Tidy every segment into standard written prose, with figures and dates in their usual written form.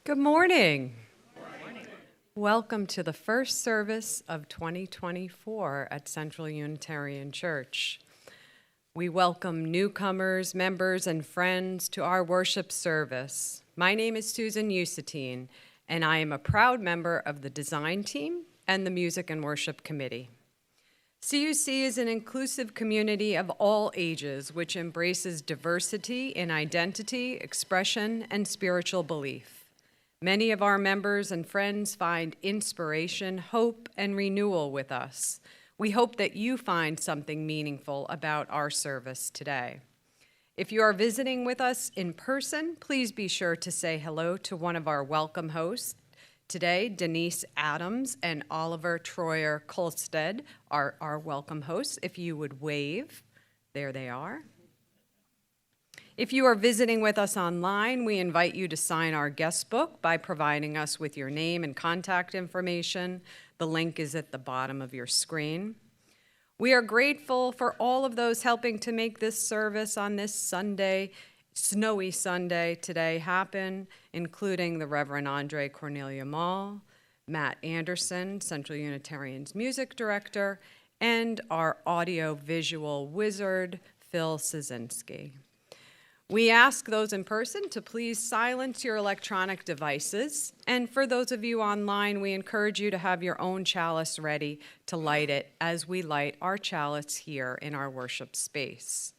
Good morning. Welcome to the first service of 2024 at Central Unitarian Church. We welcome newcomers, members, and friends to our worship service. My name is Usatine, and I am a proud member of the design team and the music and worship committee. CUC is an inclusive community of all ages which embraces diversity in identity, expression, and spiritual belief. Many of our members and friends find inspiration, hope, and renewal with us. We hope that you find something meaningful about our service today. If you are visiting with us in person, please be sure to say hello to one of our welcome hosts. Today, Denise Adams and Oliver Troyer Kolstead are our welcome hosts. If you would wave, there they are. If you are visiting with us online, we invite you to sign our guest book by providing us with your name and contact information. The link is at the bottom of your screen. We are grateful for all of those helping to make this service on this Sunday, snowy Sunday today happen, including the Reverend Andrée Cornelia Mall, Matt Anderson, Central Unitarian's music director, and our audio-visual wizard, Phil Sosinsky. We ask those in person to please silence your electronic devices, and for those of you online, we encourage you to have your own chalice ready to light it as we light our chalice here in our worship space.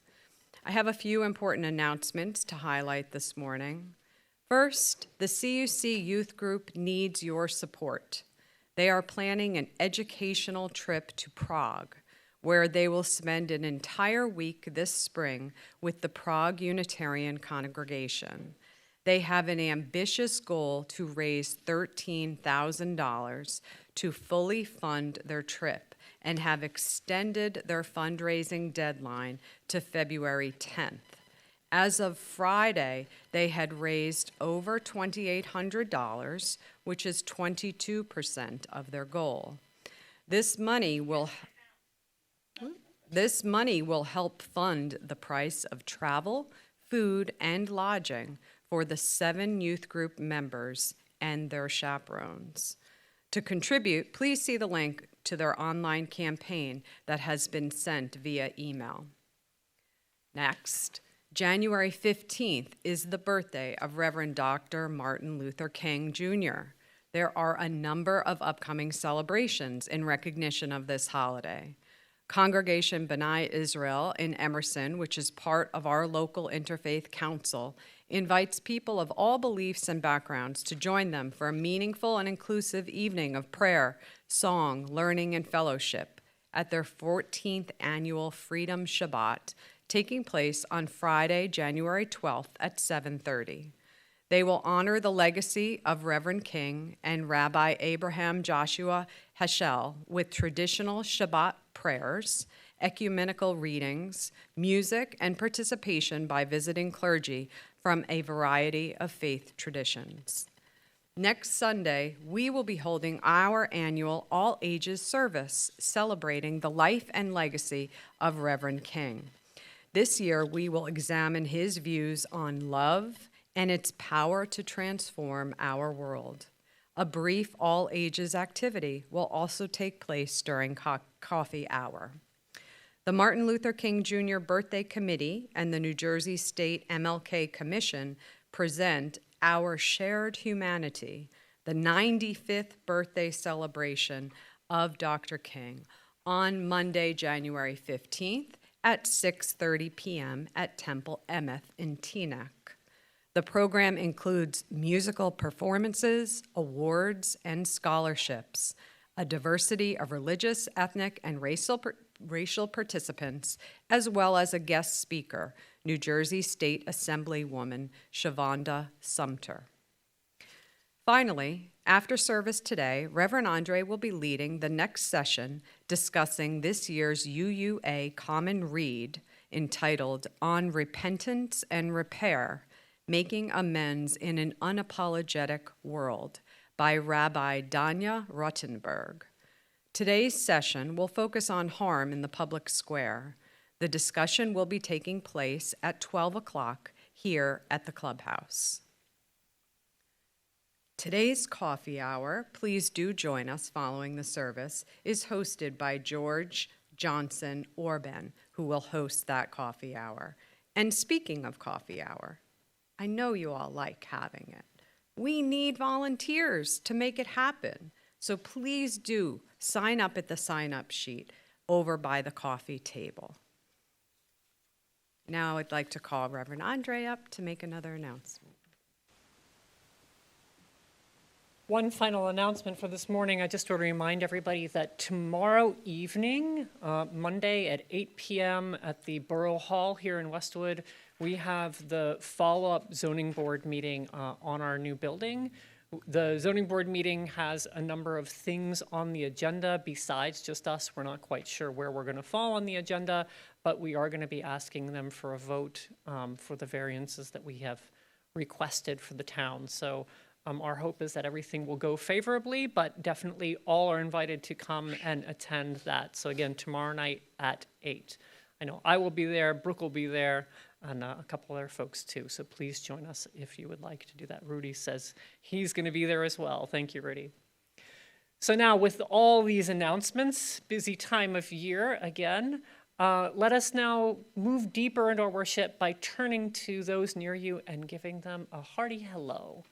I have a few important announcements to highlight this morning. First, the CUC Youth Group needs your support. They are planning an educational trip to Prague, where they will spend an entire week this spring with the Prague Unitarian congregation. They have an ambitious goal to raise $13,000 to fully fund their trip and have extended their fundraising deadline to February 10th. As of Friday, they had raised over $2,800, which is 22% of their goal. This money will help fund the price of travel, food, and lodging for the 7 youth group members and their chaperones. To contribute, please see the link to their online campaign that has been sent via email. Next, January 15th is the birthday of Reverend Dr. Martin Luther King, Jr. There are a number of upcoming celebrations in recognition of this holiday. Congregation B'nai Israel in Emerson, which is part of our local interfaith council, invites people of all beliefs and backgrounds to join them for a meaningful and inclusive evening of prayer, song, learning, and fellowship at their 14th annual Freedom Shabbat, taking place on Friday, January 12th at 7:30. They will honor the legacy of Reverend King and Rabbi Abraham Joshua Heschel with traditional Shabbat prayers, ecumenical readings, music, and participation by visiting clergy from a variety of faith traditions. Next Sunday, we will be holding our annual all-ages service celebrating the life and legacy of Reverend King. This year, we will examine his views on love and its power to transform our world. A brief all-ages activity will also take place during coffee hour. The Martin Luther King Jr. Birthday Committee and the New Jersey State MLK Commission present Our Shared Humanity, the 95th birthday celebration of Dr. King, on Monday, January 15th at 6:30 p.m. at Temple Emeth in Teaneck. The program includes musical performances, awards, and scholarships, a diversity of religious, ethnic, and racial participants, as well as a guest speaker, New Jersey State Assemblywoman Shavonda Sumter. Finally, after service today, Reverend Andrée will be leading the next session discussing this year's UUA Common Read entitled On Repentance and Repair, Making Amends in an Unapologetic World by Rabbi Danya Rottenberg. Today's session will focus on harm in the public square. The discussion will be taking place at 12 o'clock here at the clubhouse. Today's coffee hour, please do join us following the service, is hosted by George Johnson Orban, who will host that coffee hour. And speaking of coffee hour, I know you all like having it. We need volunteers to make it happen. So please do sign up at the sign-up sheet over by the coffee table. Now I'd like to call Reverend Andrée up to make another announcement. One final announcement for this morning. I just want to remind everybody that tomorrow evening, Monday at 8 p.m. at the Borough Hall here in Westwood, we have the follow-up zoning board meeting on our new building. The zoning board meeting has a number of things on the agenda besides just us. We're not quite sure where we're going to fall on the agenda, but we are going to be asking them for a vote for the variances that we have requested for the town. So our hope is that everything will go favorably, but definitely all are invited to come and attend that. So again, tomorrow night at 8. I know I will be there, Brooke will be there, and a couple other folks too. So please join us if you would like to do that. Rudy says he's going to be there as well. Thank you, Rudy. So now with all these announcements, busy time of year again, let us now move deeper into our worship by turning to those near you and giving them a hearty hello.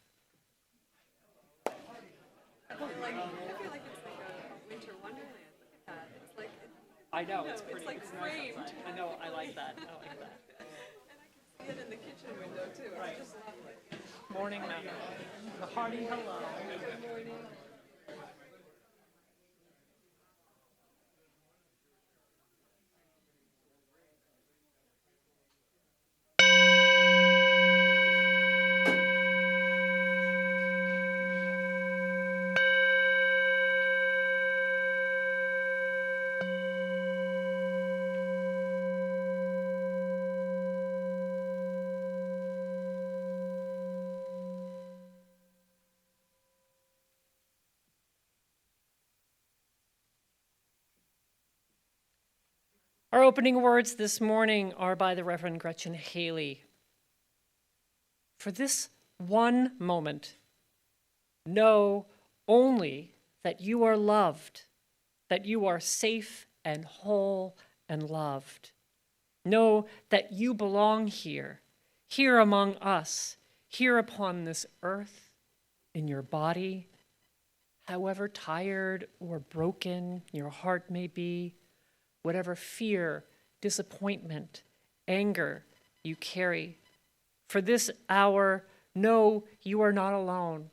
I feel like it's like a winter wonderland. Look at that. It's like I know it's pretty. It's like framed. Nice. I know. I like that. I like that. And I can see it in the kitchen window too. Right. It's just lovely. Morning, ma'am. A hearty hello. Good morning. Our opening words this morning are by the Reverend Gretchen Haley. For this one moment, know only that you are loved, that you are safe and whole and loved. Know that you belong here, here among us, here upon this earth, in your body, however tired or broken your heart may be, whatever fear, disappointment, anger you carry. For this hour, know you are not alone.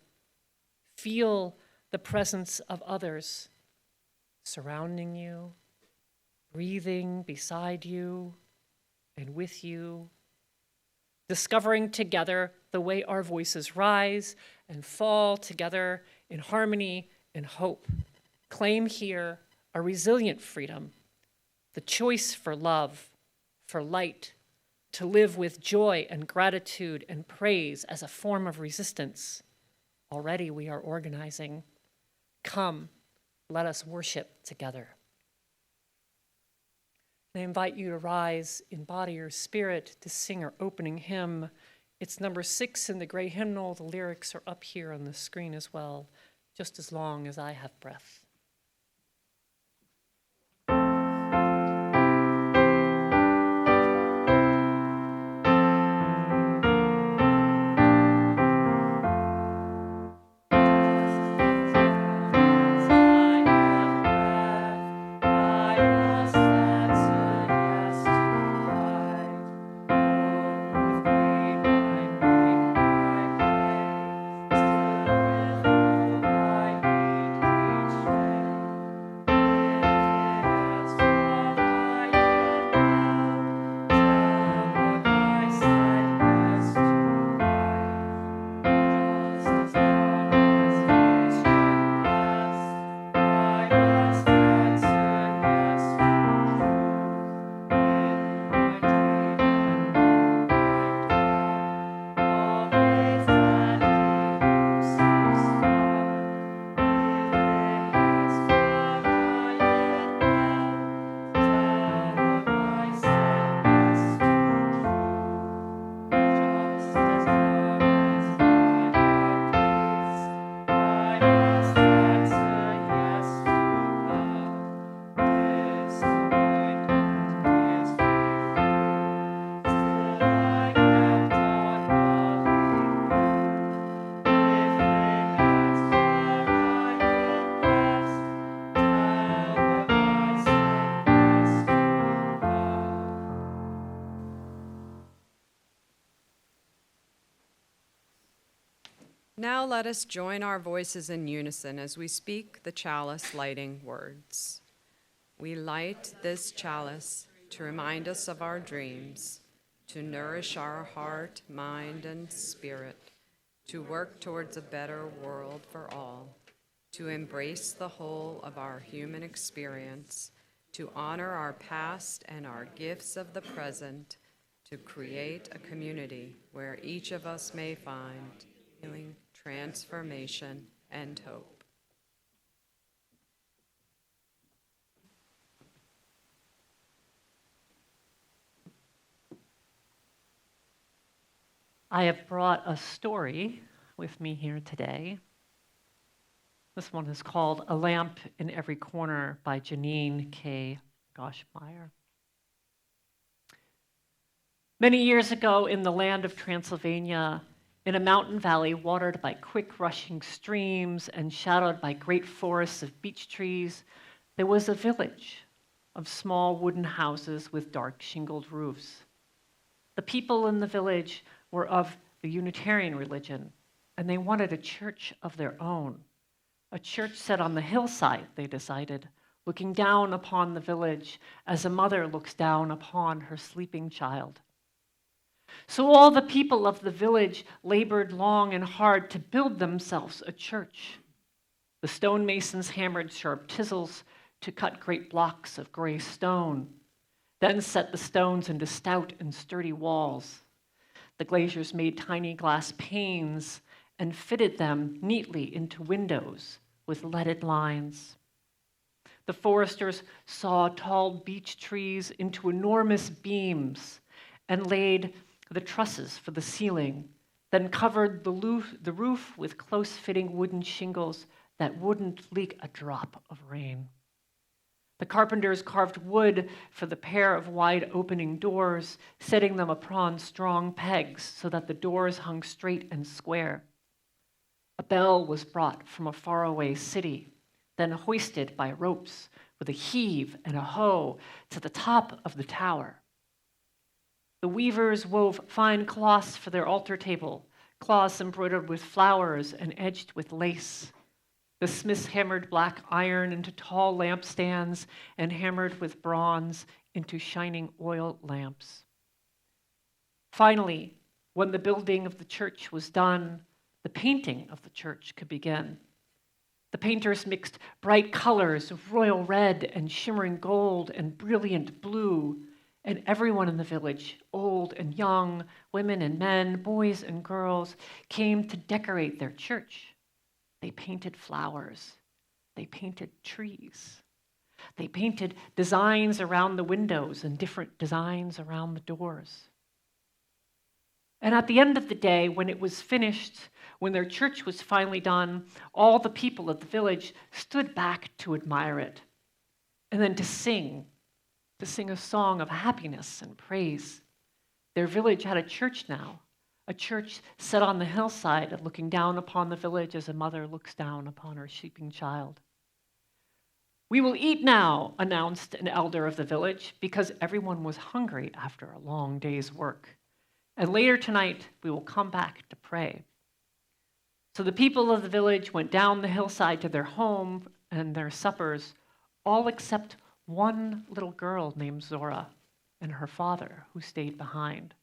Feel the presence of others surrounding you, breathing beside you and with you, discovering together the way our voices rise and fall together in harmony and hope. Claim here a resilient freedom, the choice for love, for light, to live with joy and gratitude and praise as a form of resistance. Already we are organizing. Come, let us worship together. I invite you to rise in body or spirit to sing our opening hymn. It's number 6 in the gray hymnal. The lyrics are up here on the screen as well, just as long as I have breath. Now let us join our voices in unison as we speak the chalice lighting words. We light this chalice to remind us of our dreams, to nourish our heart, mind, and spirit, to work towards a better world for all, to embrace the whole of our human experience, to honor our past and our gifts of the present, to create a community where each of us may find healing, transformation, and hope. I have brought a story with me here today. This one is called A Lamp in Every Corner by Janine K. Goshmeyer. Many years ago in the land of Transylvania, in a mountain valley watered by quick rushing streams and shadowed by great forests of beech trees, there was a village of small wooden houses with dark shingled roofs. The people in the village were of the Unitarian religion, and they wanted a church of their own. A church set on the hillside, they decided, looking down upon the village as a mother looks down upon her sleeping child. So all the people of the village labored long and hard to build themselves a church. The stonemasons hammered sharp chisels to cut great blocks of gray stone, then set the stones into stout and sturdy walls. The glaziers made tiny glass panes and fitted them neatly into windows with leaded lines. The foresters saw tall beech trees into enormous beams and laid the trusses for the ceiling, then covered the roof with close-fitting wooden shingles that wouldn't leak a drop of rain. The carpenters carved wood for the pair of wide opening doors, setting them upon strong pegs so that the doors hung straight and square. A bell was brought from a faraway city, then hoisted by ropes with a heave and a hoe to the top of the tower. The weavers wove fine cloths for their altar table, cloths embroidered with flowers and edged with lace. The smiths hammered black iron into tall lampstands and hammered with bronze into shining oil lamps. Finally, when the building of the church was done, the painting of the church could begin. The painters mixed bright colors of royal red and shimmering gold and brilliant blue, and everyone in the village, old and young, women and men, boys and girls, came to decorate their church. They painted flowers. They painted trees. They painted designs around the windows and different designs around the doors. And at the end of the day, when it was finished, when their church was finally done, all the people of the village stood back to admire it, and then to sing a song of happiness and praise. Their village had a church now, a church set on the hillside, looking down upon the village as a mother looks down upon her sleeping child. "We will eat now," announced an elder of the village, because everyone was hungry after a long day's work. "And later tonight, we will come back to pray." So the people of the village went down the hillside to their home and their suppers, all except one little girl named Zora and her father, who stayed behind.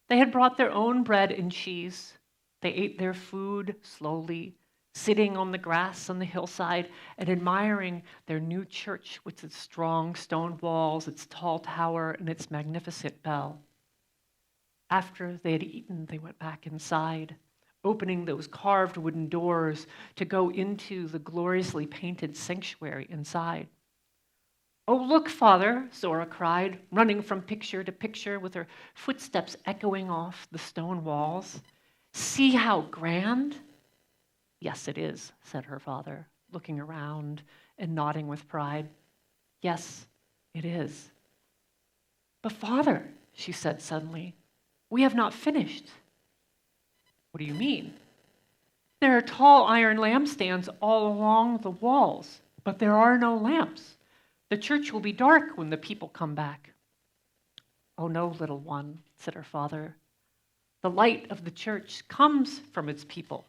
They had brought their own bread and cheese. They ate their food slowly, sitting on the grass on the hillside and admiring their new church with its strong stone walls, its tall tower, and its magnificent bell. After they had eaten, they went back inside, opening those carved wooden doors to go into the gloriously painted sanctuary inside. "Oh, look, Father," Zora cried, running from picture to picture with her footsteps echoing off the stone walls. "See how grand?" "Yes, it is," said her father, looking around and nodding with pride. "Yes, it is." "But Father," she said suddenly, "we have not finished." "What do you mean?" "There are tall iron lampstands all along the walls, but there are no lamps. The church will be dark when the people come back." "Oh no, little one," said her father. The light of the church comes from its people.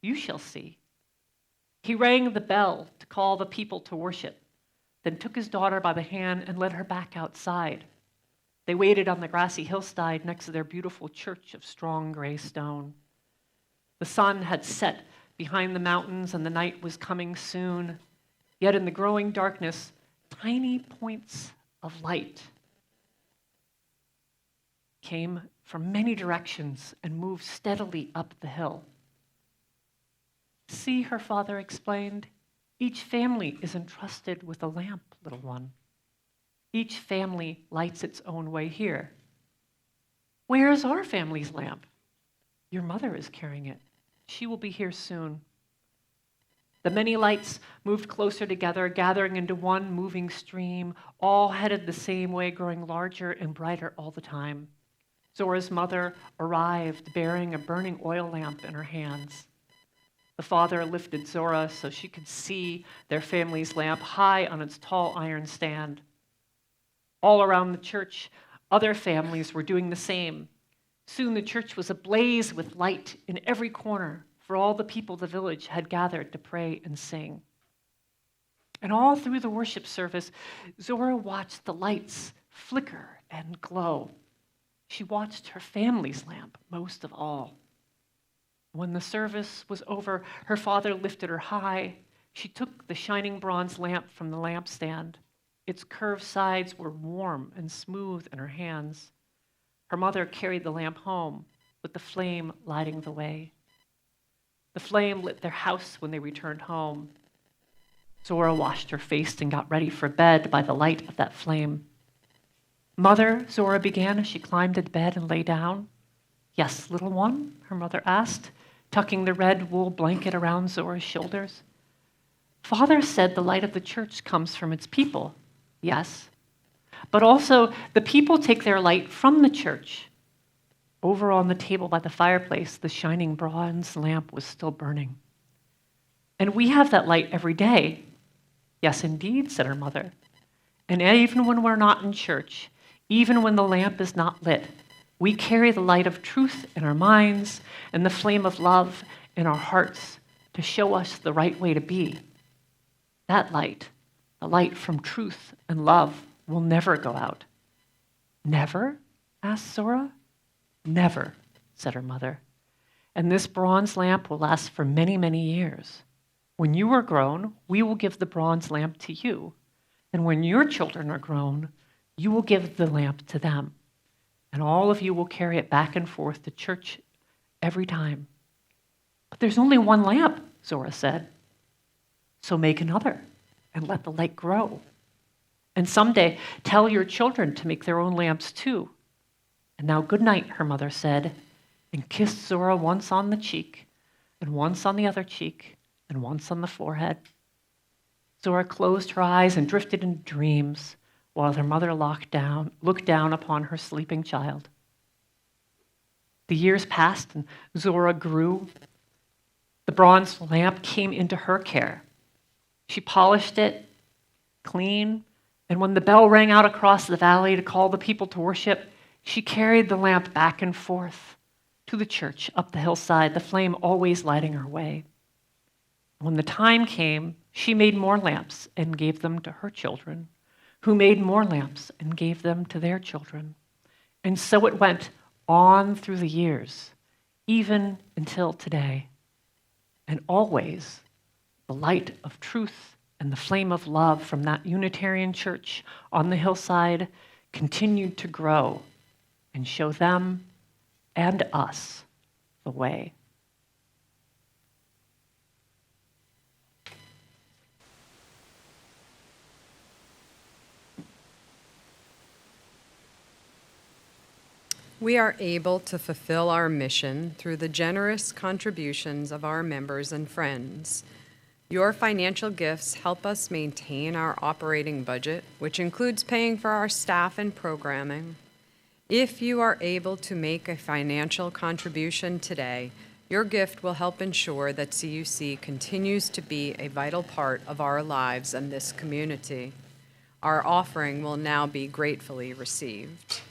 You shall see. He rang the bell to call the people to worship, then took his daughter by the hand and led her back outside. They waited on the grassy hillside next to their beautiful church of strong gray stone. The sun had set behind the mountains and the night was coming soon. Yet in the growing darkness, tiny points of light came from many directions and moved steadily up the hill. See, her father explained, each family is entrusted with a lamp, little one. Each family lights its own way here. Where is our family's lamp? Your mother is carrying it. She will be here soon. The many lights moved closer together, gathering into one moving stream, all headed the same way, growing larger and brighter all the time. Zora's mother arrived bearing a burning oil lamp in her hands. The father lifted Zora so she could see their family's lamp high on its tall iron stand. All around the church, other families were doing the same. Soon the church was ablaze with light in every corner, for all the people of the village had gathered to pray and sing. And all through the worship service, Zora watched the lights flicker and glow. She watched her family's lamp most of all. When the service was over, her father lifted her high. She took the shining bronze lamp from the lampstand. Its curved sides were warm and smooth in her hands. Her mother carried the lamp home, with the flame lighting the way. The flame lit their house when they returned home. Zora washed her face and got ready for bed by the light of that flame. Mother, Zora began as she climbed into bed and lay down. Yes, little one, her mother asked, tucking the red wool blanket around Zora's shoulders. Father said the light of the church comes from its people. Yes. But also, the people take their light from the church. Over on the table by the fireplace, the shining bronze lamp was still burning. And we have that light every day. Yes, indeed, said her mother. And even when we're not in church, even when the lamp is not lit, we carry the light of truth in our minds and the flame of love in our hearts to show us the right way to be. That light, the light from truth and love, will never go out. Never? asked Zora. Never, said her mother. And this bronze lamp will last for many, many years. When you are grown, we will give the bronze lamp to you. And when your children are grown, you will give the lamp to them. And all of you will carry it back and forth to church every time. But there's only one lamp, Zora said. So make another and let the light grow. And someday tell your children to make their own lamps too. And now good night, her mother said, and kissed Zora once on the cheek, and once on the other cheek, and once on the forehead. Zora closed her eyes and drifted into dreams, while her mother looked down upon her sleeping child. The years passed and Zora grew. The bronze lamp came into her care. She polished it clean, and when the bell rang out across the valley to call the people to worship, she carried the lamp back and forth to the church up the hillside, the flame always lighting her way. When the time came, she made more lamps and gave them to her children, who made more lamps and gave them to their children. And so it went on through the years, even until today. And always, the light of truth and the flame of love from that Unitarian church on the hillside continued to grow and show them and us the way. We are able to fulfill our mission through the generous contributions of our members and friends. Your financial gifts help us maintain our operating budget, which includes paying for our staff and programming. If you are able to make a financial contribution today, your gift will help ensure that CUC continues to be a vital part of our lives and this community. Our offering will now be gratefully received.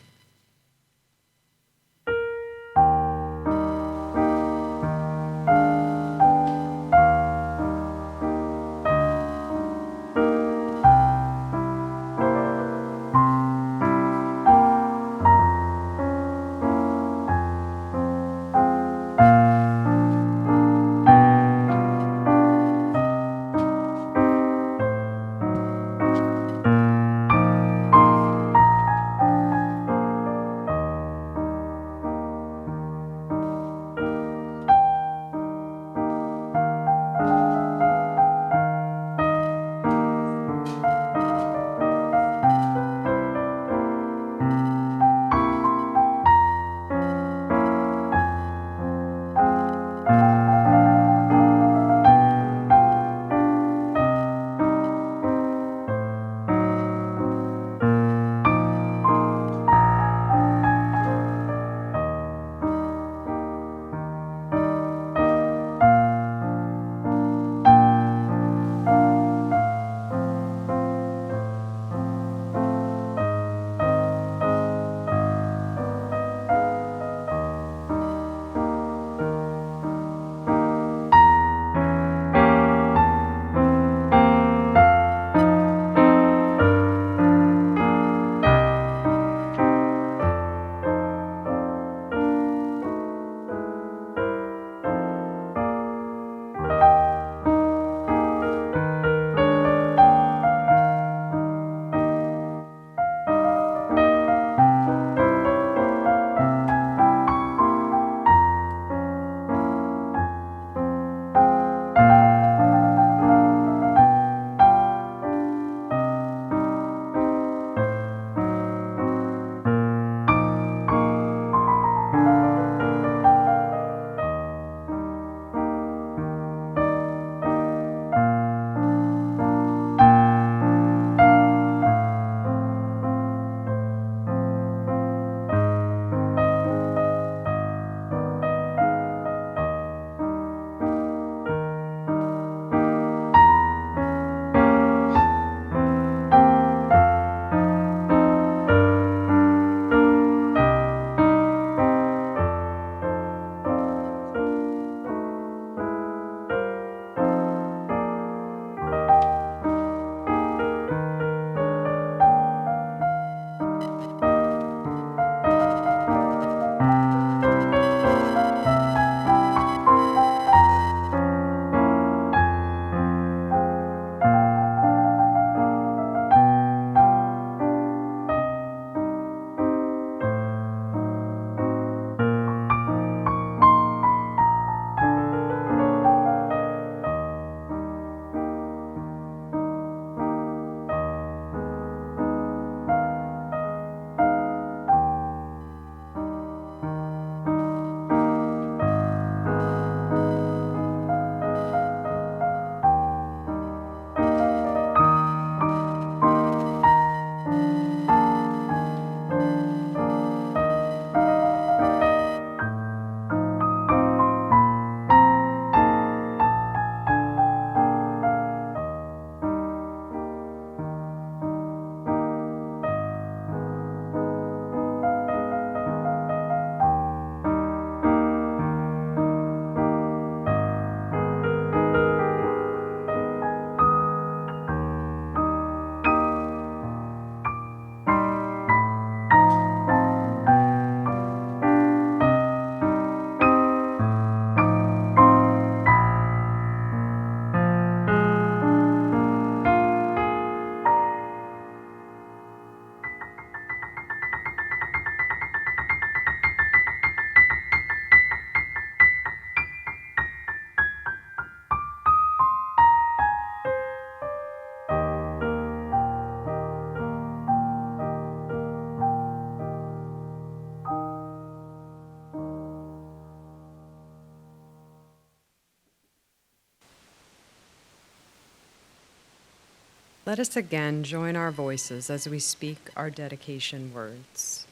Let us again join our voices as we speak our dedication words.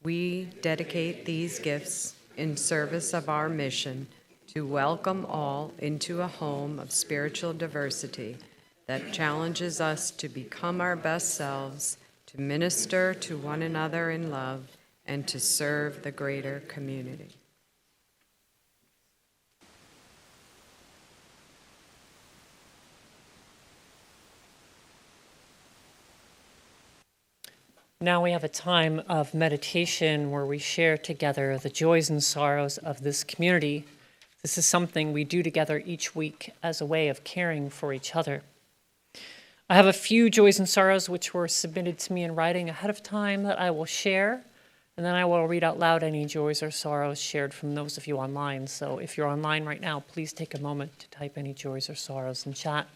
We dedicate these gifts in service of our mission to welcome all into a home of spiritual diversity that challenges us to become our best selves, to minister to one another in love, and to serve the greater community. Now we have a time of meditation where we share together the joys and sorrows of this community. This is something we do together each week as a way of caring for each other. I have a few joys and sorrows which were submitted to me in writing ahead of time that I will share, and then I will read out loud any joys or sorrows shared from those of you online. So if you're online right now, please take a moment to type any joys or sorrows in chat.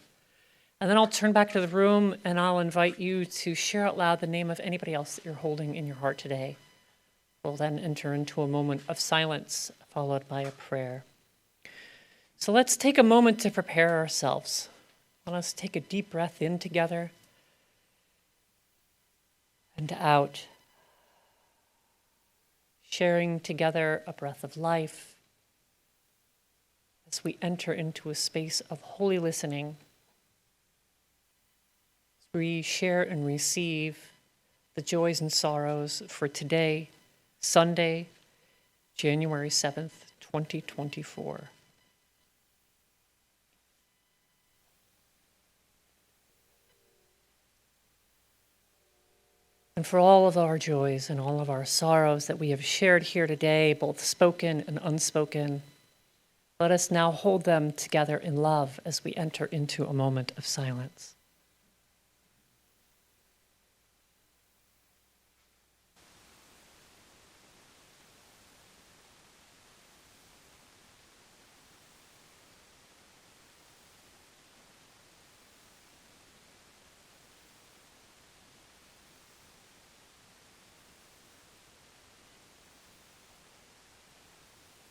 And then I'll turn back to the room and I'll invite you to share out loud the name of anybody else that you're holding in your heart today. We'll then enter into a moment of silence, followed by a prayer. So let's take a moment to prepare ourselves. Let us take a deep breath in together and out, sharing together a breath of life as we enter into a space of holy listening. As we share and receive the joys and sorrows for today, Sunday, January 7th, 2024. And for all of our joys and all of our sorrows that we have shared here today, both spoken and unspoken, let us now hold them together in love as we enter into a moment of silence.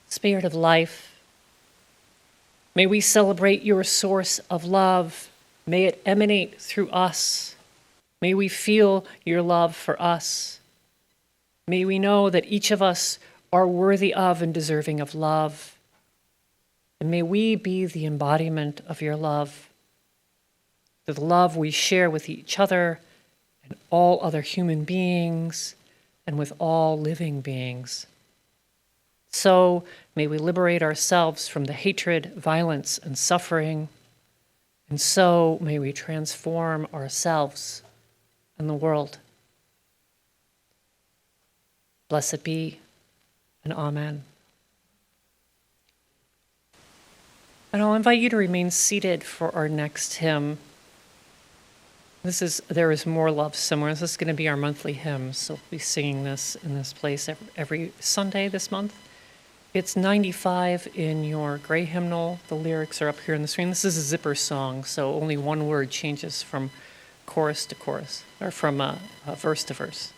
Spirit of life, may we celebrate your source of love. May it emanate through us. May we feel your love for us. May we know that each of us are worthy of and deserving of love. And may we be the embodiment of your love, the love we share with each other and all other human beings and with all living beings. So may we liberate ourselves from the hatred, violence, and suffering, and so may we transform ourselves and the world. Blessed be, and amen. And I'll invite you to remain seated for our next hymn. There is More Love Somewhere. This is going to be our monthly hymn, so we'll be singing this in this place every Sunday this month. It's 95 in your gray hymnal. The lyrics are up here on the screen. This is a zipper song, so only one word changes from chorus to chorus, or from verse to verse.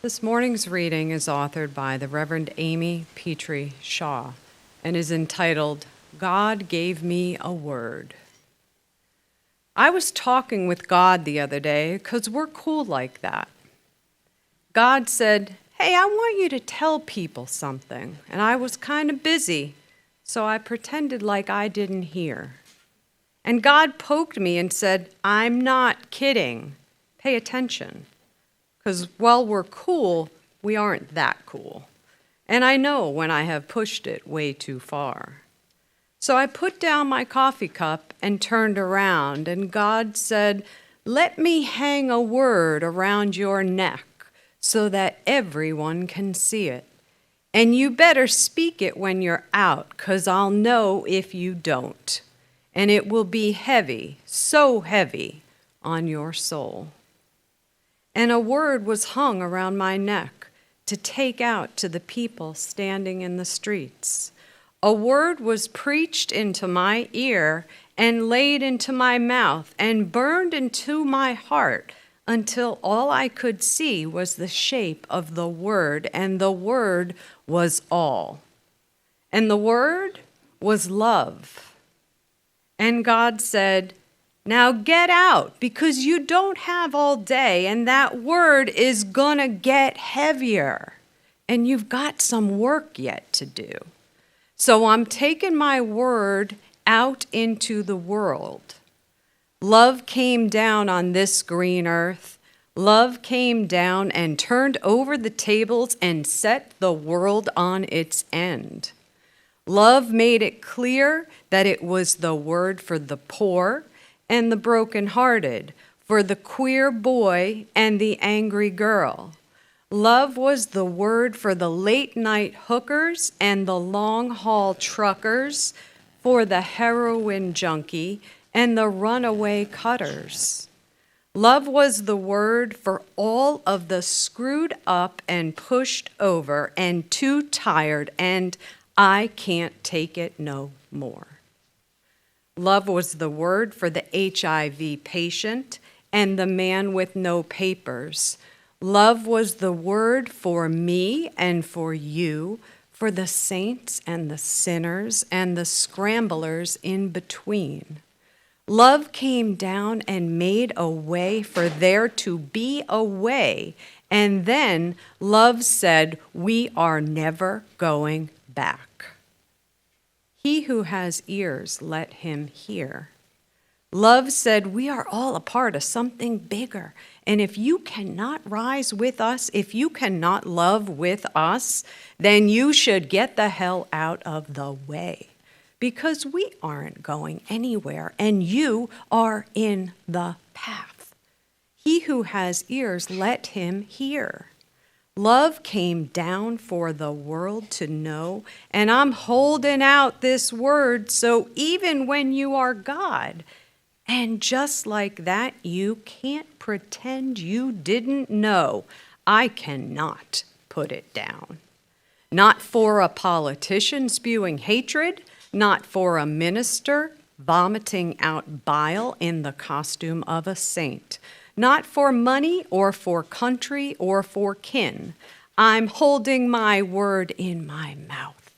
This morning's reading is authored by the Reverend Amy Petrie Shaw and is entitled, God Gave Me a Word. I was talking with God the other day because we're cool like that. God said, hey, I want you to tell people something, and I was kind of busy, so I pretended like I didn't hear. And God poked me and said, I'm not kidding. Pay attention. Because while we're cool, we aren't that cool. And I know when I have pushed it way too far. So I put down my coffee cup and turned around, and God said, let me hang a word around your neck so that everyone can see it. And you better speak it when you're out, 'cause I'll know if you don't. And it will be heavy, so heavy, on your soul. And a word was hung around my neck to take out to the people standing in the streets. A word was preached into my ear and laid into my mouth and burned into my heart until all I could see was the shape of the word, and the word was all. And the word was love. And God said, now get out, because you don't have all day, and that word is gonna get heavier, and you've got some work yet to do. So I'm taking my word out into the world. Love came down on this green earth. Love came down and turned over the tables and set the world on its end. Love made it clear that it was the word for the poor and the brokenhearted, for the queer boy and the angry girl. Love was the word for the late-night hookers and the long-haul truckers, for the heroin junkie and the runaway cutters. Love was the word for all of the screwed up and pushed over and too tired and I can't take it no more. Love was the word for the HIV patient and the man with no papers. Love was the word for me and for you, for the saints and the sinners and the scramblers in between. Love came down and made a way for there to be a way, and then love said, we are never going back. He who has ears, let him hear. Love said, we are all a part of something bigger. And if you cannot rise with us, if you cannot love with us, then you should get the hell out of the way. Because we aren't going anywhere, and you are in the path. He who has ears, let him hear. Love came down for the world to know, and I'm holding out this word, so even when you are God, and just like that, you can't pretend you didn't know, I cannot put it down. Not for a politician spewing hatred, not for a minister vomiting out bile in the costume of a saint. Not for money or for country or for kin. I'm holding my word in my mouth.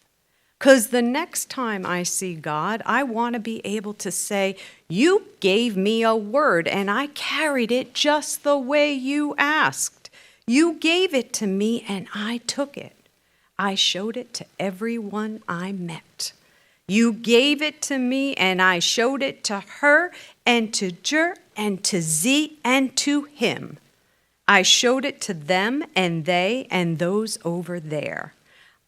'Cause the next time I see God, I want to be able to say, you gave me a word and I carried it just the way you asked. You gave it to me and I took it. I showed it to everyone I met. You gave it to me and I showed it to her and to Jer and to Z and to him. I showed it to them and they and those over there.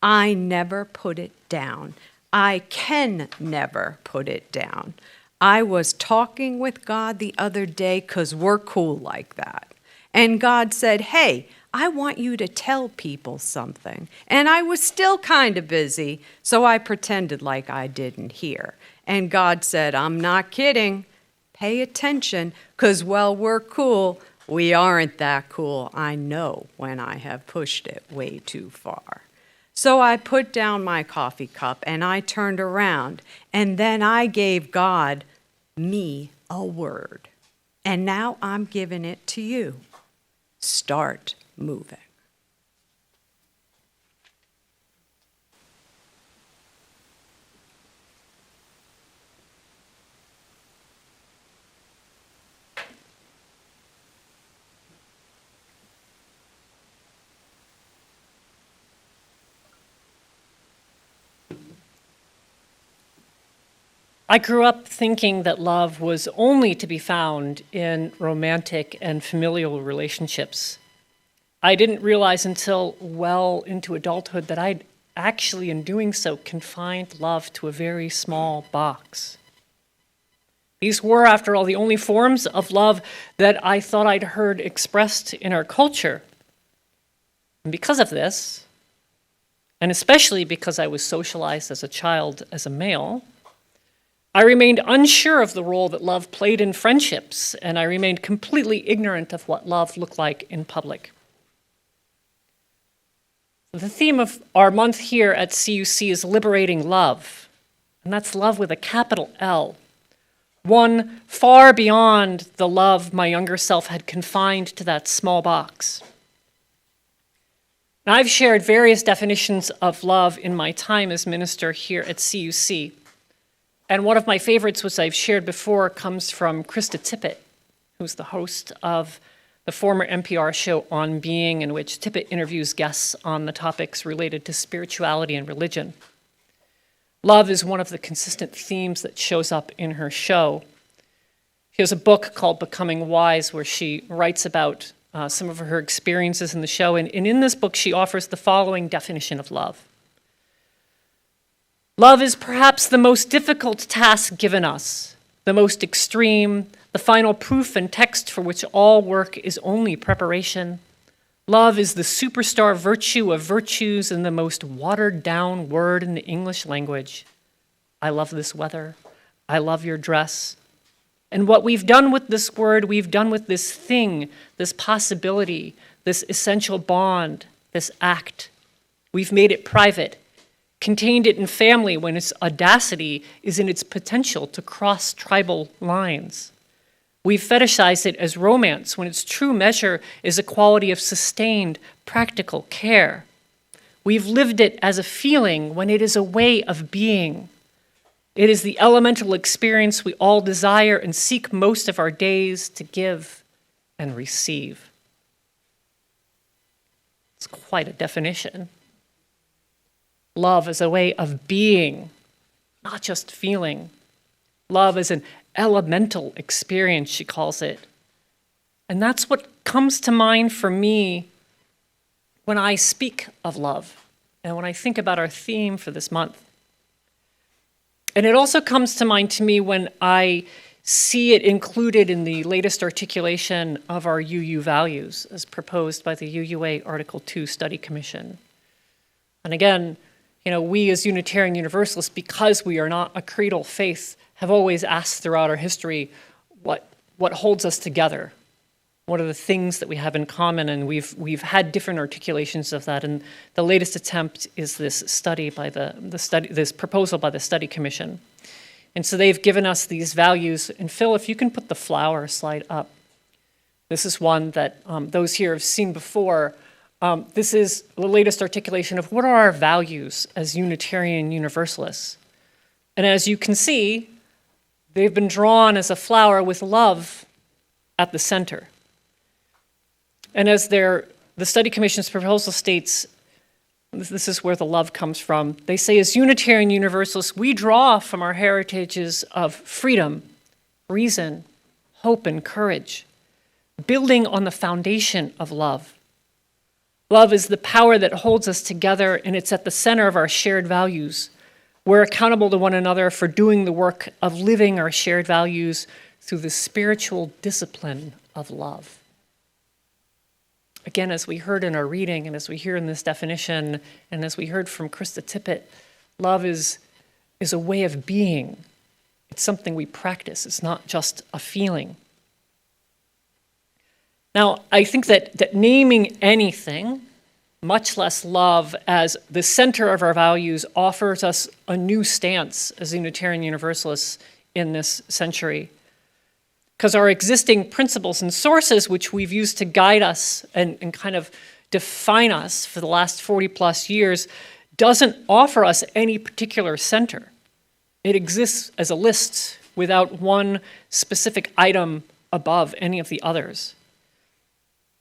I never put it down. I can never put it down. I was talking with God the other day because we're cool like that. And God said, hey, I want you to tell people something. And I was still kind of busy, so I pretended like I didn't hear. And God said, I'm not kidding. Pay attention, because while we're cool, we aren't that cool. I know when I have pushed it way too far. So I put down my coffee cup and I turned around, and then I gave God me a word. And now I'm giving it to you. Start moving. I grew up thinking that love was only to be found in romantic and familial relationships. I didn't realize until well into adulthood that I'd actually, in doing so, confined love to a very small box. These were, after all, the only forms of love that I thought I'd heard expressed in our culture. And because of this, and especially because I was socialized as a child as a male, I remained unsure of the role that love played in friendships, and I remained completely ignorant of what love looked like in public. The theme of our month here at CUC is Liberating Love, and that's love with a capital L. One far beyond the love my younger self had confined to that small box. Now, I've shared various definitions of love in my time as minister here at CUC. And one of my favorites, which I've shared before, comes from Krista Tippett, who's the host of the former NPR show On Being, in which Tippett interviews guests on the topics related to spirituality and religion. Love is one of the consistent themes that shows up in her show. She has a book called Becoming Wise, where she writes about some of her experiences in the show. And in this book, she offers the following definition of love. Love is perhaps the most difficult task given us, the most extreme, the final proof and text for which all work is only preparation. Love is the superstar virtue of virtues and the most watered-down word in the English language. I love this weather. I love your dress. And what we've done with this word, we've done with this thing, this possibility, this essential bond, this act. We've made it private, contained it in family when its audacity is in its potential to cross tribal lines. We've fetishized it as romance when its true measure is a quality of sustained, practical care. We've lived it as a feeling when it is a way of being. It is the elemental experience we all desire and seek most of our days to give and receive. It's quite a definition. Love is a way of being, not just feeling. Love is an elemental experience, she calls it. And that's what comes to mind for me when I speak of love and when I think about our theme for this month. And it also comes to mind to me when I see it included in the latest articulation of our UU values as proposed by the UUA Article 2 Study Commission. And again, we as Unitarian Universalists, because we are not a creedal faith, have always asked throughout our history what holds us together. What are the things that we have in common? And we've had different articulations of that. And the latest attempt is this study by this proposal by the Study Commission. And so they've given us these values. And Phil, if you can put the flower slide up. This is one that those here have seen before. This is the latest articulation of what are our values as Unitarian Universalists. And as you can see, they've been drawn as a flower with love at the center. And as the Study Commission's proposal states, this is where the love comes from. They say, as Unitarian Universalists, we draw from our heritages of freedom, reason, hope, and courage, building on the foundation of love. Love is the power that holds us together, and it's at the center of our shared values. We're accountable to one another for doing the work of living our shared values through the spiritual discipline of love. Again, as we heard in our reading, and as we hear in this definition, and as we heard from Krista Tippett, love is a way of being. It's something we practice. It's not just a feeling. Now, I think that naming anything, much less love, as the center of our values offers us a new stance as Unitarian Universalists in this century. Because our existing principles and sources, which we've used to guide us and kind of define us for the last 40 plus years, doesn't offer us any particular center. It exists as a list without one specific item above any of the others.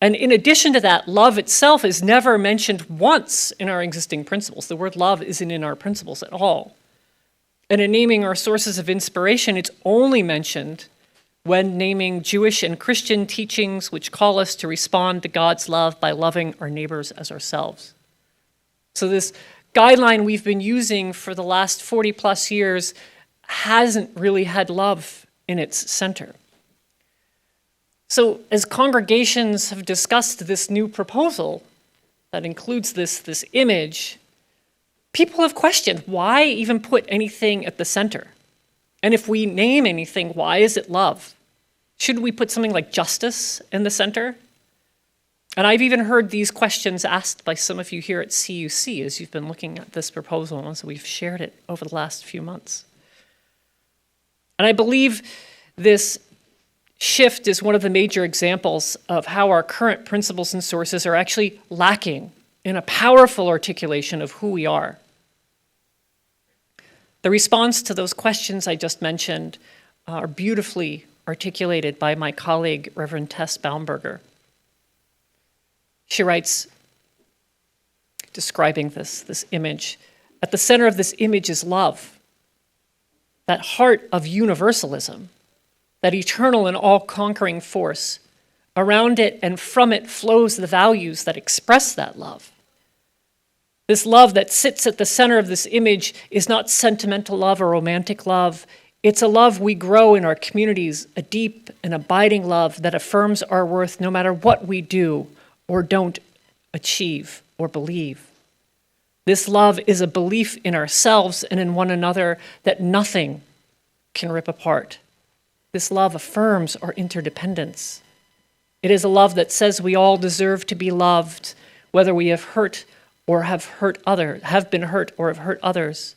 And in addition to that, love itself is never mentioned once in our existing principles. The word love isn't in our principles at all. And in naming our sources of inspiration, it's only mentioned when naming Jewish and Christian teachings which call us to respond to God's love by loving our neighbors as ourselves. So this guideline we've been using for the last 40 plus years hasn't really had love in its center. So as congregations have discussed this new proposal that includes this image, people have questioned, why even put anything at the center? And if we name anything, why is it love? Should we put something like justice in the center? And I've even heard these questions asked by some of you here at CUC as you've been looking at this proposal, and so we've shared it over the last few months. And I believe this shift is one of the major examples of how our current principles and sources are actually lacking in a powerful articulation of who we are. The response to those questions I just mentioned are beautifully articulated by my colleague, Reverend Tess Baumberger. She writes, describing this image, at the center of this image is love, that heart of universalism, that eternal and all-conquering force. Around it and from it flows the values that express that love. This love that sits at the center of this image is not sentimental love or romantic love. It's a love we grow in our communities, a deep and abiding love that affirms our worth no matter what we do or don't achieve or believe. This love is a belief in ourselves and in one another that nothing can rip apart. This love affirms our interdependence. It is a love that says we all deserve to be loved, whether we have hurt or have been hurt or have hurt others.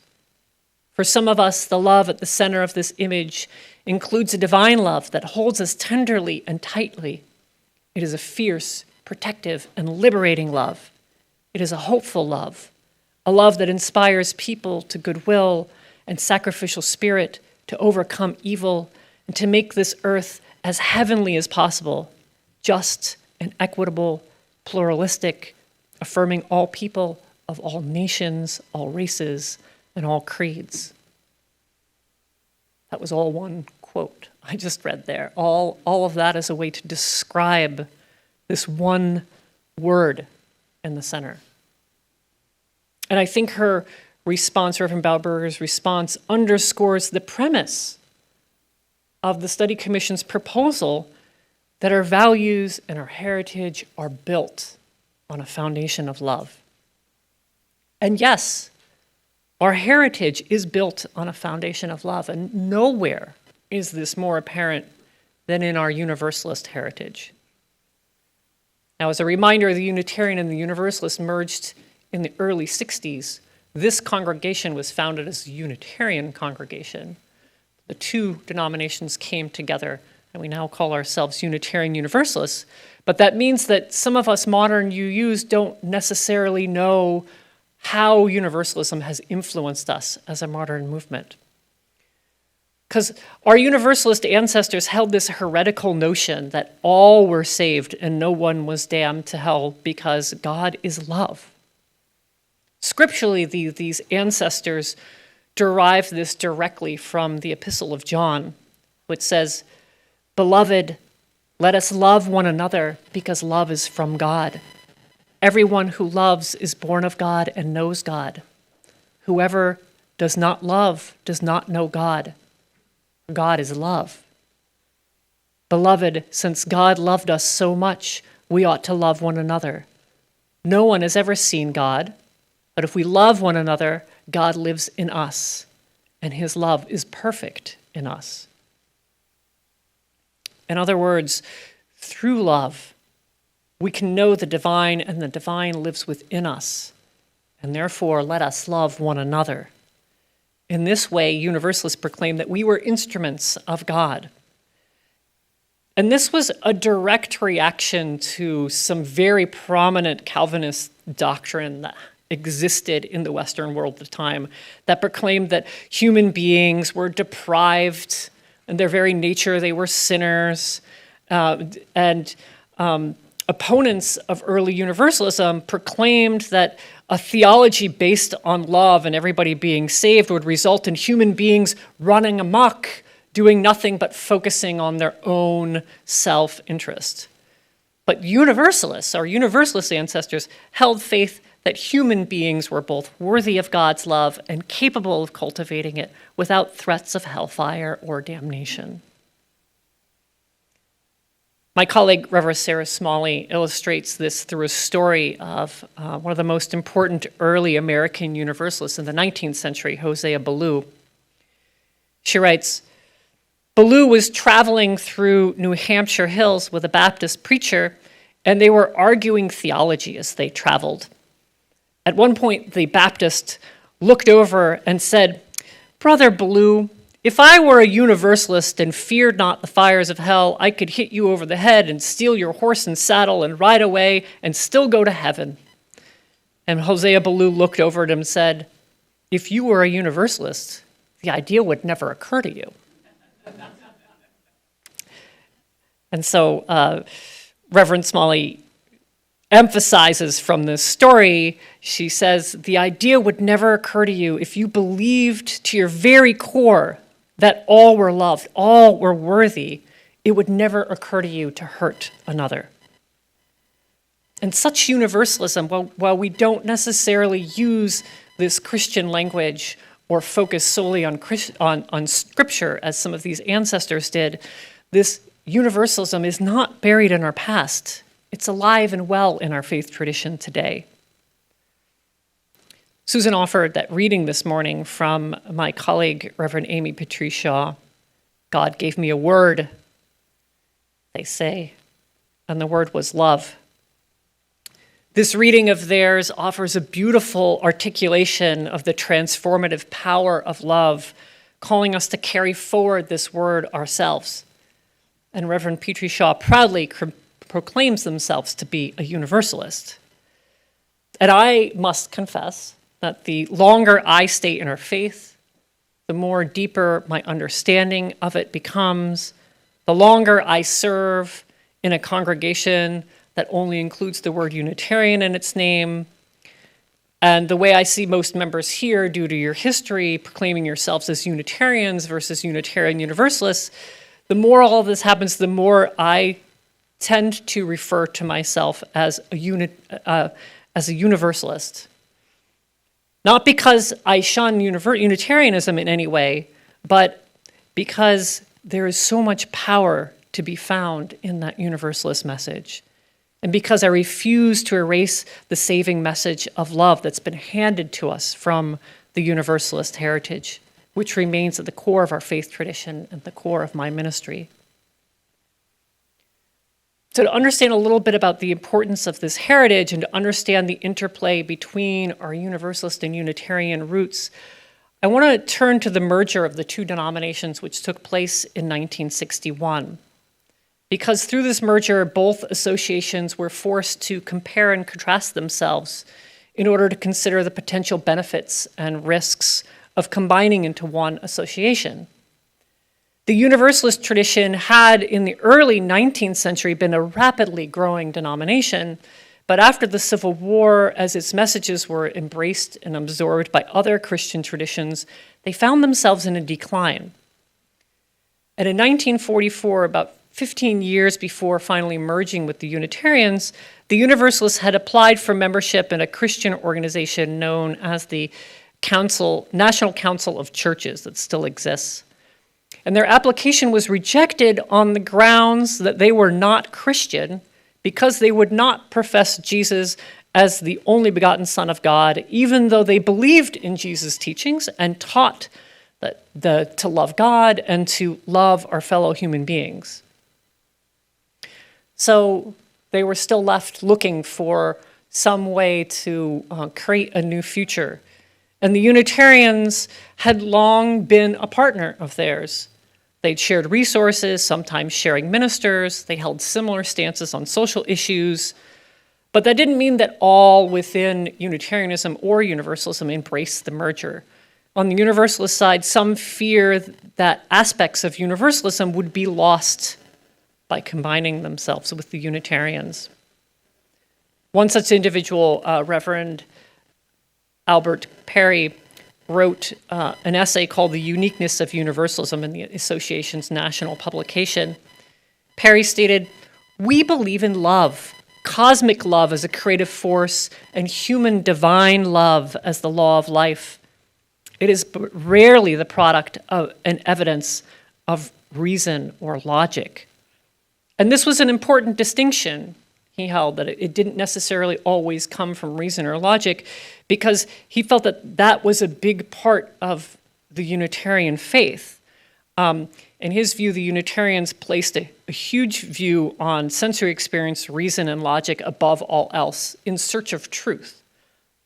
For some of us, the love at the center of this image includes a divine love that holds us tenderly and tightly. It is a fierce, protective, and liberating love. It is a hopeful love, a love that inspires people to goodwill and sacrificial spirit, to overcome evil, and to make this earth as heavenly as possible, just and equitable, pluralistic, affirming all people of all nations, all races, and all creeds. That was all one quote I just read there. All of that is a way to describe this one word in the center. And I think her response, Reverend Baumberger's response, underscores the premise of the Study Commission's proposal that our values and our heritage are built on a foundation of love. And yes, our heritage is built on a foundation of love, and nowhere is this more apparent than in our Universalist heritage. Now, as a reminder, the Unitarian and the Universalist merged in the early 60s. This congregation was founded as a Unitarian congregation. The two denominations came together, and we now call ourselves Unitarian Universalists. But that means that some of us modern UUs don't necessarily know how Universalism has influenced us as a modern movement. Because our Universalist ancestors held this heretical notion that all were saved and no one was damned to hell because God is love. Scripturally, these ancestors derive this directly from the Epistle of John, which says, "Beloved, let us love one another because love is from God. Everyone who loves is born of God and knows God. Whoever does not love does not know God. God is love. Beloved, since God loved us so much, we ought to love one another. No one has ever seen God, but if we love one another, God lives in us, and his love is perfect in us." In other words, through love, we can know the divine, and the divine lives within us, and therefore let us love one another. In this way, Universalists proclaim that we were instruments of God. And this was a direct reaction to some very prominent Calvinist doctrine that existed in the Western world at the time that proclaimed that human beings were deprived, in their very nature they were sinners, and opponents of early Universalism proclaimed that a theology based on love and everybody being saved would result in human beings running amok, doing nothing but focusing on their own self-interest. But Universalists, our Universalist ancestors, held faith that human beings were both worthy of God's love and capable of cultivating it without threats of hellfire or damnation. My colleague, Reverend Sarah Smalley, illustrates this through a story of one of the most important early American Universalists in the 19th century, Hosea Ballou. She writes, Ballou was traveling through New Hampshire hills with a Baptist preacher, and they were arguing theology as they traveled. At one point, the Baptist looked over and said, "Brother Ballou, if I were a Universalist and feared not the fires of hell, I could hit you over the head and steal your horse and saddle and ride away and still go to heaven." And Hosea Ballou looked over at him and said, "If you were a Universalist, the idea would never occur to you." And so Reverend Smalley emphasizes from this story, she says, the idea would never occur to you if you believed to your very core that all were loved, all were worthy. It would never occur to you to hurt another. And such universalism, while we don't necessarily use this Christian language or focus solely on scripture as some of these ancestors did, this universalism is not buried in our past. It's alive and well in our faith tradition today. Susan offered that reading this morning from my colleague, Reverend Amy Patrice Shaw. God gave me a word, they say, and the word was love. This reading of theirs offers a beautiful articulation of the transformative power of love, calling us to carry forward this word ourselves. And Reverend Patrice Shaw proudly proclaims themselves to be a Universalist. And I must confess that the longer I stay in our faith, the more deeper my understanding of it becomes, the longer I serve in a congregation that only includes the word Unitarian in its name, and the way I see most members here, due to your history, proclaiming yourselves as Unitarians versus Unitarian Universalists, the more all of this happens, the more I tend to refer to myself as a Universalist. Not because I shun Unitarianism in any way, but because there is so much power to be found in that Universalist message. And because I refuse to erase the saving message of love that's been handed to us from the Universalist heritage, which remains at the core of our faith tradition and the core of my ministry. So to understand a little bit about the importance of this heritage and to understand the interplay between our Universalist and Unitarian roots, I want to turn to the merger of the two denominations which took place in 1961. Because through this merger, both associations were forced to compare and contrast themselves in order to consider the potential benefits and risks of combining into one association. The Universalist tradition had, in the early 19th century, been a rapidly growing denomination, but after the Civil War, as its messages were embraced and absorbed by other Christian traditions, they found themselves in a decline. And in 1944, about 15 years before finally merging with the Unitarians, the Universalists had applied for membership in a Christian organization known as the National Council of Churches that still exists. And their application was rejected on the grounds that they were not Christian because they would not profess Jesus as the only begotten Son of God, even though they believed in Jesus' teachings and taught that to love God and to love our fellow human beings. So they were still left looking for some way to create a new future. And the Unitarians had long been a partner of theirs. They'd shared resources, sometimes sharing ministers. They held similar stances on social issues. But that didn't mean that all within Unitarianism or Universalism embraced the merger. On the Universalist side, some fear that aspects of Universalism would be lost by combining themselves with the Unitarians. One such individual, Reverend Albert Perry wrote an essay called The Uniqueness of Universalism in the Association's national publication. Perry stated, "We believe in love, cosmic love as a creative force, and human divine love as the law of life. It is rarely the product of an evidence of reason or logic." And this was an important distinction he held, that it didn't necessarily always come from reason or logic, because he felt that that was a big part of the Unitarian faith. In his view, the Unitarians placed a huge view on sensory experience, reason, and logic above all else in search of truth.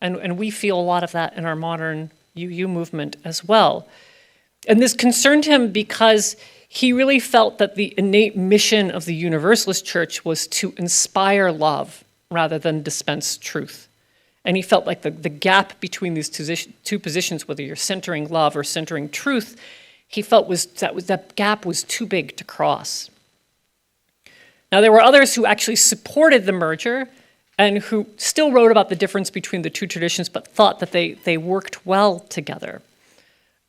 And we feel a lot of that in our modern UU movement as well. And this concerned him because he really felt that the innate mission of the Universalist Church was to inspire love rather than dispense truth. And he felt like the gap between these two positions, whether you're centering love or centering truth, he felt that gap was too big to cross. Now, there were others who actually supported the merger and who still wrote about the difference between the two traditions, but thought that they worked well together.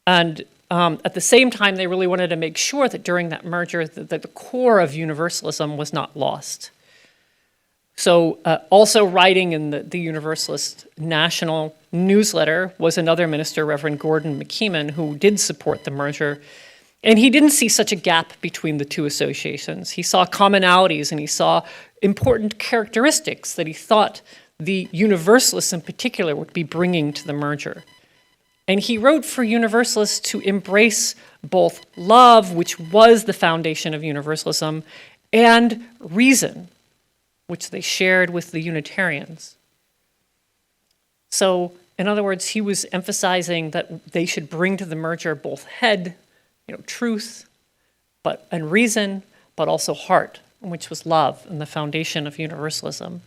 And at the same time, they really wanted to make sure that during that merger, that the core of Universalism was not lost. So also writing in the Universalist National newsletter was another minister, Reverend Gordon McKeeman, who did support the merger. And he didn't see such a gap between the two associations. He saw commonalities and he saw important characteristics that he thought the Universalists in particular would be bringing to the merger. And he wrote for Universalists to embrace both love, which was the foundation of Universalism, and reason, which they shared with the Unitarians. So, in other words, he was emphasizing that they should bring to the merger both head, truth, and reason, but also heart, which was love and the foundation of Universalism.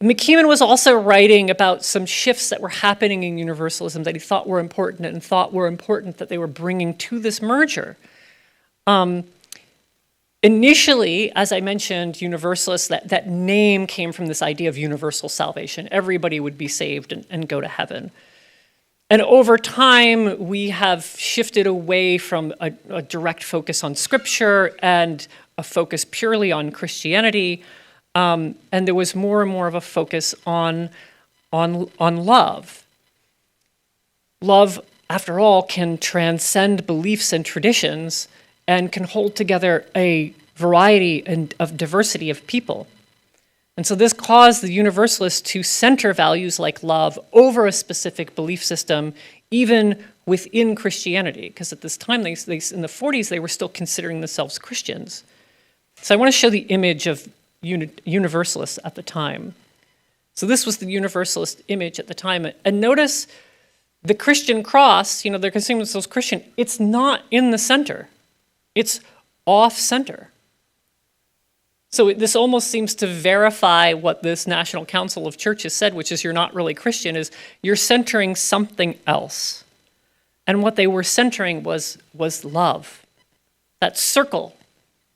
McKeeman was also writing about some shifts that were happening in Universalism that he thought were important and thought were important that they were bringing to this merger. Initially, as I mentioned, Universalists, that name came from this idea of universal salvation. Everybody would be saved and go to heaven. And over time, we have shifted away from a direct focus on Scripture and a focus purely on Christianity. And there was more and more of a focus on love. Love, after all, can transcend beliefs and traditions and can hold together a variety of diversity of people. And so this caused the Universalists to center values like love over a specific belief system, even within Christianity, because at this time, in the 40s, they were still considering themselves Christians. So I want to show the image of Universalists at the time. So this was the Universalist image at the time. And notice the Christian cross, they're considering themselves Christian. It's not in the center. It's off center. So this almost seems to verify what this National Council of Churches said, which is you're not really Christian, is you're centering something else. And what they were centering was love. That circle,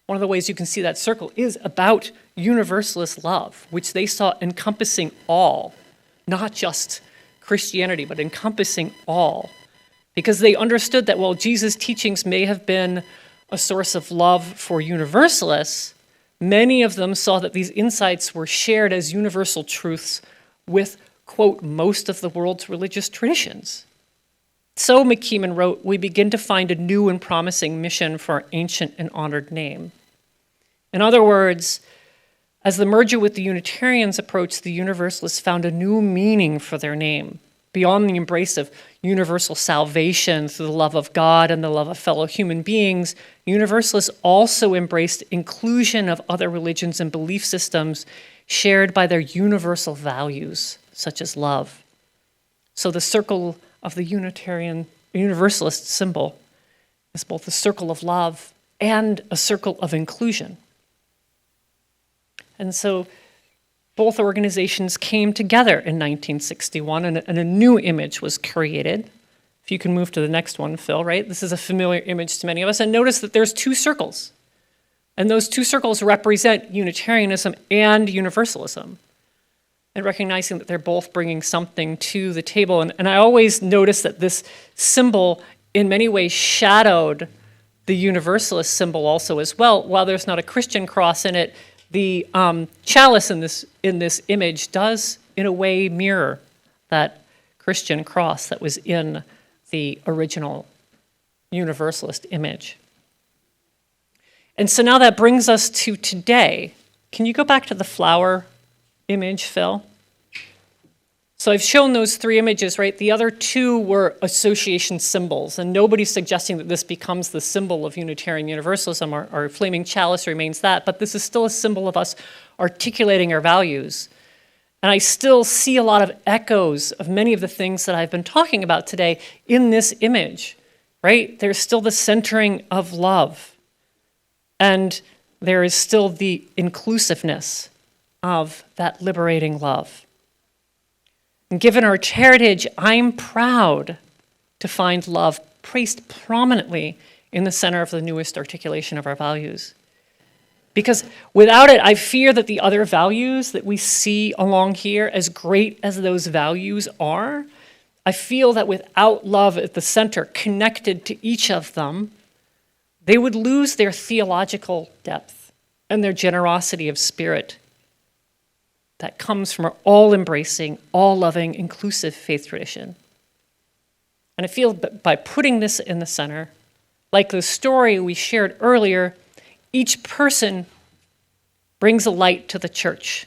one of the ways you can see that circle is about Universalist love, which they saw encompassing all, not just Christianity, but encompassing all. Because they understood that while Jesus' teachings may have been a source of love for Universalists, many of them saw that these insights were shared as universal truths with, quote, most of the world's religious traditions. So, McKeeman wrote, we begin to find a new and promising mission for our ancient and honored name. In other words, as the merger with the Unitarians approached, the Universalists found a new meaning for their name. Beyond the embrace of universal salvation through the love of God and the love of fellow human beings, Universalists also embraced inclusion of other religions and belief systems shared by their universal values, such as love. So the circle of the Universalist symbol is both a circle of love and a circle of inclusion. And so both organizations came together in 1961 and a new image was created. If you can move to the next one, Phil, right? This is a familiar image to many of us. And notice that there's two circles. And those two circles represent Unitarianism and Universalism. and recognizing that they're both bringing something to the table. And I always notice that this symbol in many ways shadowed the Universalist symbol also as well. While there's not a Christian cross in it, the chalice in this image does, in a way, mirror that Christian cross that was in the original Universalist image. And so now that brings us to today. Can you go back to the flower image, Phil? So I've shown those three images, right? The other two were association symbols, and nobody's suggesting that this becomes the symbol of Unitarian Universalism. Our flaming chalice remains that, but this is still a symbol of us articulating our values. And I still see a lot of echoes of many of the things that I've been talking about today in this image, right? There's still the centering of love, and there is still the inclusiveness of that liberating love. And given our heritage, I'm proud to find love placed prominently in the center of the newest articulation of our values. Because without it, I fear that the other values that we see along here, as great as those values are, I feel that without love at the center, connected to each of them, they would lose their theological depth and their generosity of spirit that comes from our all-embracing, all-loving, inclusive faith tradition. And I feel that by putting this in the center, like the story we shared earlier, each person brings a light to the church,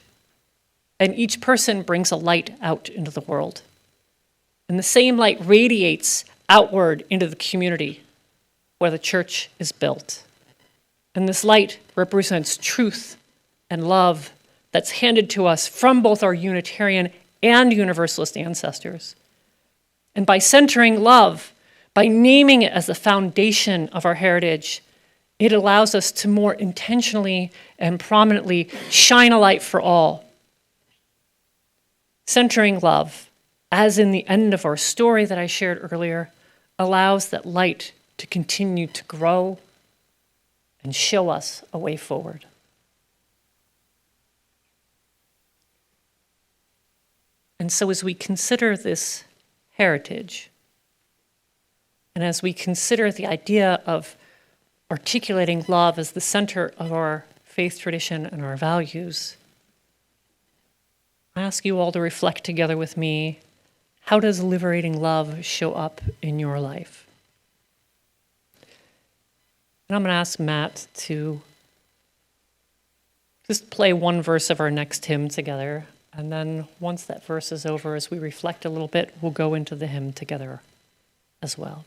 and each person brings a light out into the world. And the same light radiates outward into the community where the church is built. And this light represents truth and love that's handed to us from both our Unitarian and Universalist ancestors. And by centering love, by naming it as the foundation of our heritage, it allows us to more intentionally and prominently shine a light for all. Centering love, as in the end of our story that I shared earlier, allows that light to continue to grow and show us a way forward. And so as we consider this heritage, and as we consider the idea of articulating love as the center of our faith tradition and our values, I ask you all to reflect together with me, how does liberating love show up in your life? And I'm going to ask Matt to just play one verse of our next hymn together. And then once that verse is over, as we reflect a little bit, we'll go into the hymn together as well.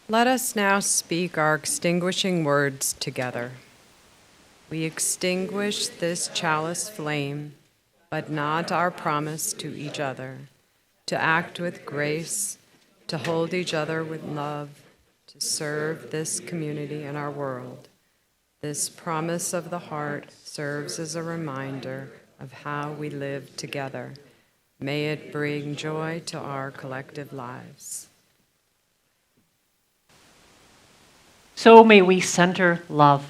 Let us now speak our extinguishing words together. We extinguish this chalice flame, but not our promise to each other, to act with grace, to hold each other with love, to serve this community and our world. This promise of the heart serves as a reminder of how we live together. May it bring joy to our collective lives. So may we center love,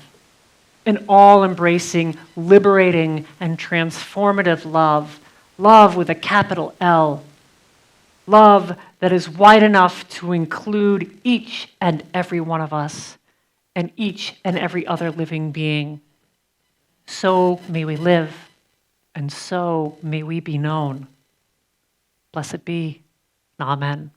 an all-embracing, liberating, and transformative love, love with a capital L, love that is wide enough to include each and every one of us and each and every other living being. So may we live, and so may we be known. Blessed be. Amen.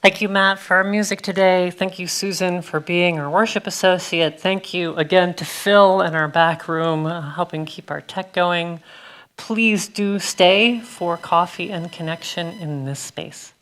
Thank you, Matt, for our music today. Thank you, Susan, for being our worship associate. Thank you again to Phil in our back room, helping keep our tech going. Please do stay for coffee and connection in this space.